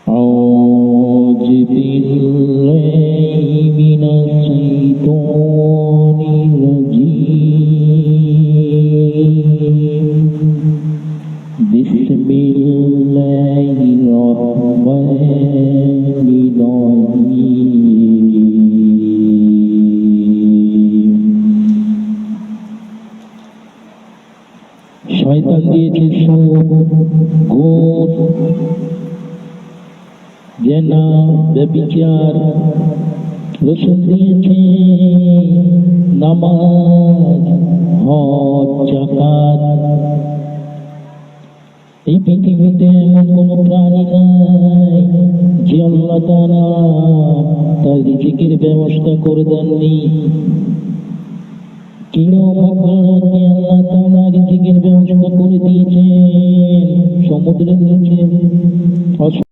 أعوذ بالله من الشيطان الرجيم بسم الله الرحمن الرحيم শয়তান দিয়েছে সুদ, ঘুষ, জেনা, ব্যভিচার। রাসূল দিয়েছে নামাজ, হজ, যাকাত। এই পৃথিবীতে এমন কোন প্রাণী নাই যে আল্লাহ তাআলা তার রিজিকের ব্যবস্থা করে দেননি। আল্লাহ তাআলা রিজিকের ব্যবস্থা করে দিয়েছেন সমুদ্রের নিচে।